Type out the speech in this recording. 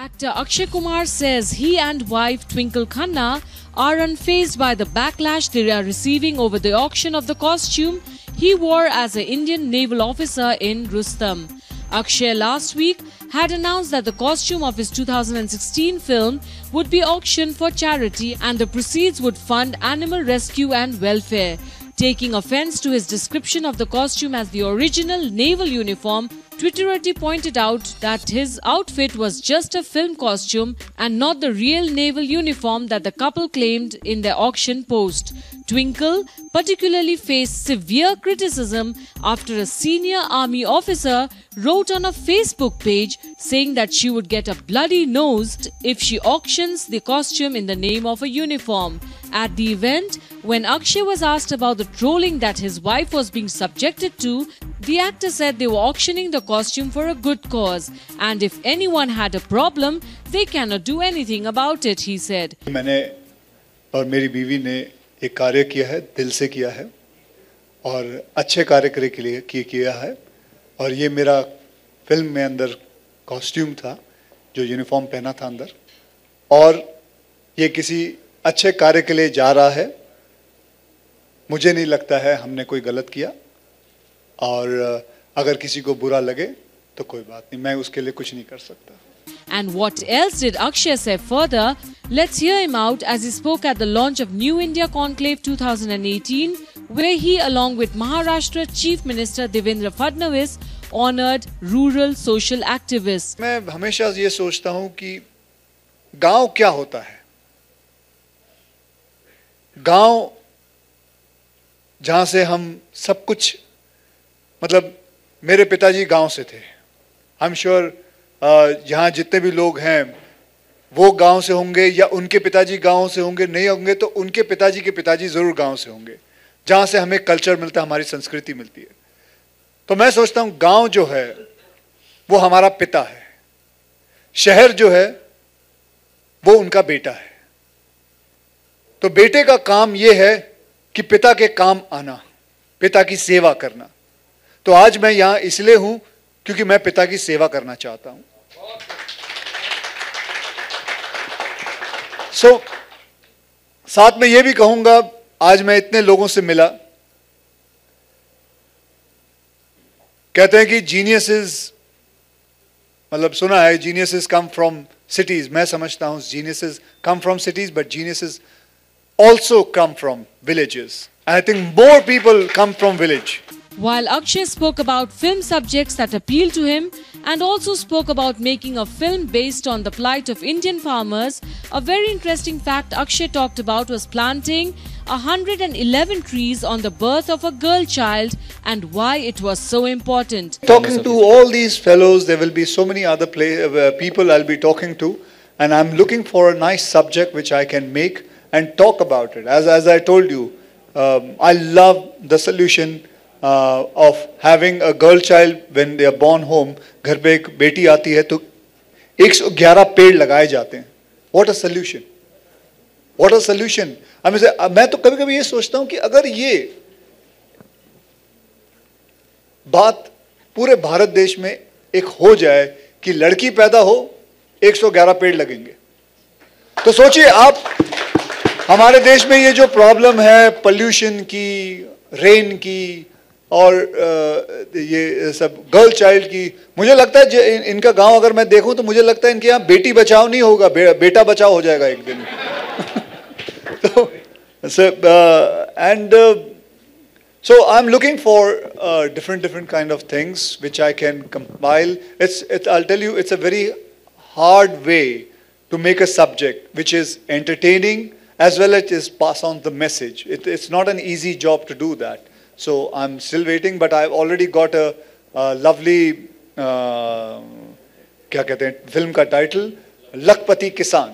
Actor Akshay Kumar says he and wife Twinkle Khanna are unfazed by the backlash they are receiving over the auction of the costume he wore as an Indian naval officer in Rustam. Akshay last week had announced that the costume of his 2016 film would be auctioned for charity and the proceeds would fund animal rescue and welfare. Taking offense to his description of the costume as the original naval uniform, Twitterati pointed out that his outfit was just a film costume and not the real naval uniform that the couple claimed in their auction post. Twinkle particularly faced severe criticism after a senior army officer wrote on a Facebook page saying that she would get a bloody nose if she auctions the costume in the name of a uniform. At the event, when Akshay was asked about the trolling that his wife was being subjected to, the actor said they were auctioning the costume for a good cause and if anyone had a problem, they cannot do anything about it, he said. मैंने और मेरी बीवी ने एक कार्य किया है, दिल से किया है और अच्छे कार्य के लिए किया है और ये मेरा फिल्म में अंदर कॉस्ट्यूम था जो यूनिफॉर्म पहना था अंदर और ये किसी अच्छे कार्य के लिए जा रहा है। मुझे नहीं लगता है हमने कोई गलत किया और अगर किसी को बुरा लगे तो कोई बात नहीं, मैं उसके लिए कुछ नहीं कर सकता। And what else did Akshay say further? Let's hear him out as he spoke at the launch of New India Conclave 2018, where he, along with Maharashtra Chief Minister Devendra Fadnavis, honored rural social activists. मैं हमेशा ये सोचता हूँ कि गांव क्या होता है। गांव जहां से हम सब कुछ, मतलब मेरे पिताजी गांव से थे। आई एम श्योर यहाँ जितने भी लोग हैं वो गांव से होंगे या उनके पिताजी गांव से होंगे, नहीं होंगे तो उनके पिताजी के पिताजी जरूर गांव से होंगे, जहां से हमें कल्चर मिलता है, हमारी संस्कृति मिलती है। तो मैं सोचता हूं गांव जो है वो हमारा पिता है, शहर जो है वो उनका बेटा है। तो बेटे का काम ये है कि पिता के काम आना, पिता की सेवा करना। तो आज मैं यहां इसलिए हूं क्योंकि मैं पिता की सेवा करना चाहता हूं। साथ में ये भी कहूंगा, आज मैं इतने लोगों से मिला, कहते हैं कि जीनियसेस, मतलब सुना है जीनियसेस कम फ्रॉम सिटीज। मैं समझता हूं geniuses come from cities, but geniuses also come from villages. And I think more people come from village. While Akshay spoke about film subjects that appeal to him and also spoke about making a film based on the plight of Indian farmers, a very interesting fact Akshay talked about was planting 111 trees on the birth of a girl child and why it was so important. Talking to all these fellows, there will be so many other people I'll be talking to, and I'm looking for a nice subject which I can make and talk about it. As I told you, I love the solution of having a girl child when they are born home. घर पे एक बेटी आती है तो 111 पेड़ लगाए जाते हैं. What a solution! What a solution! मैं तो कभी-कभी ये सोचता हूँ कि अगर ये बात पूरे भारत देश में एक हो जाए कि लड़की पैदा हो 111 पेड़ लगेंगे, तो सोचिए आप, हमारे देश में ये जो प्रॉब्लम है पोल्यूशन की, रेन की और ये सब गर्ल चाइल्ड की, मुझे लगता है इनका गांव अगर मैं देखूं तो मुझे लगता है इनके यहाँ बेटी बचाओ नहीं होगा, बेटा बचाओ हो जाएगा एक दिन। तो so I'm looking for different kind of things which I can compile. I'll tell you, it's a very hard way to make a subject which is entertaining as well as just pass on the message. It's not an easy job to do that. So I'm still waiting, but I've already got a lovely क्या कहते हैं film का title, लखपति किसान।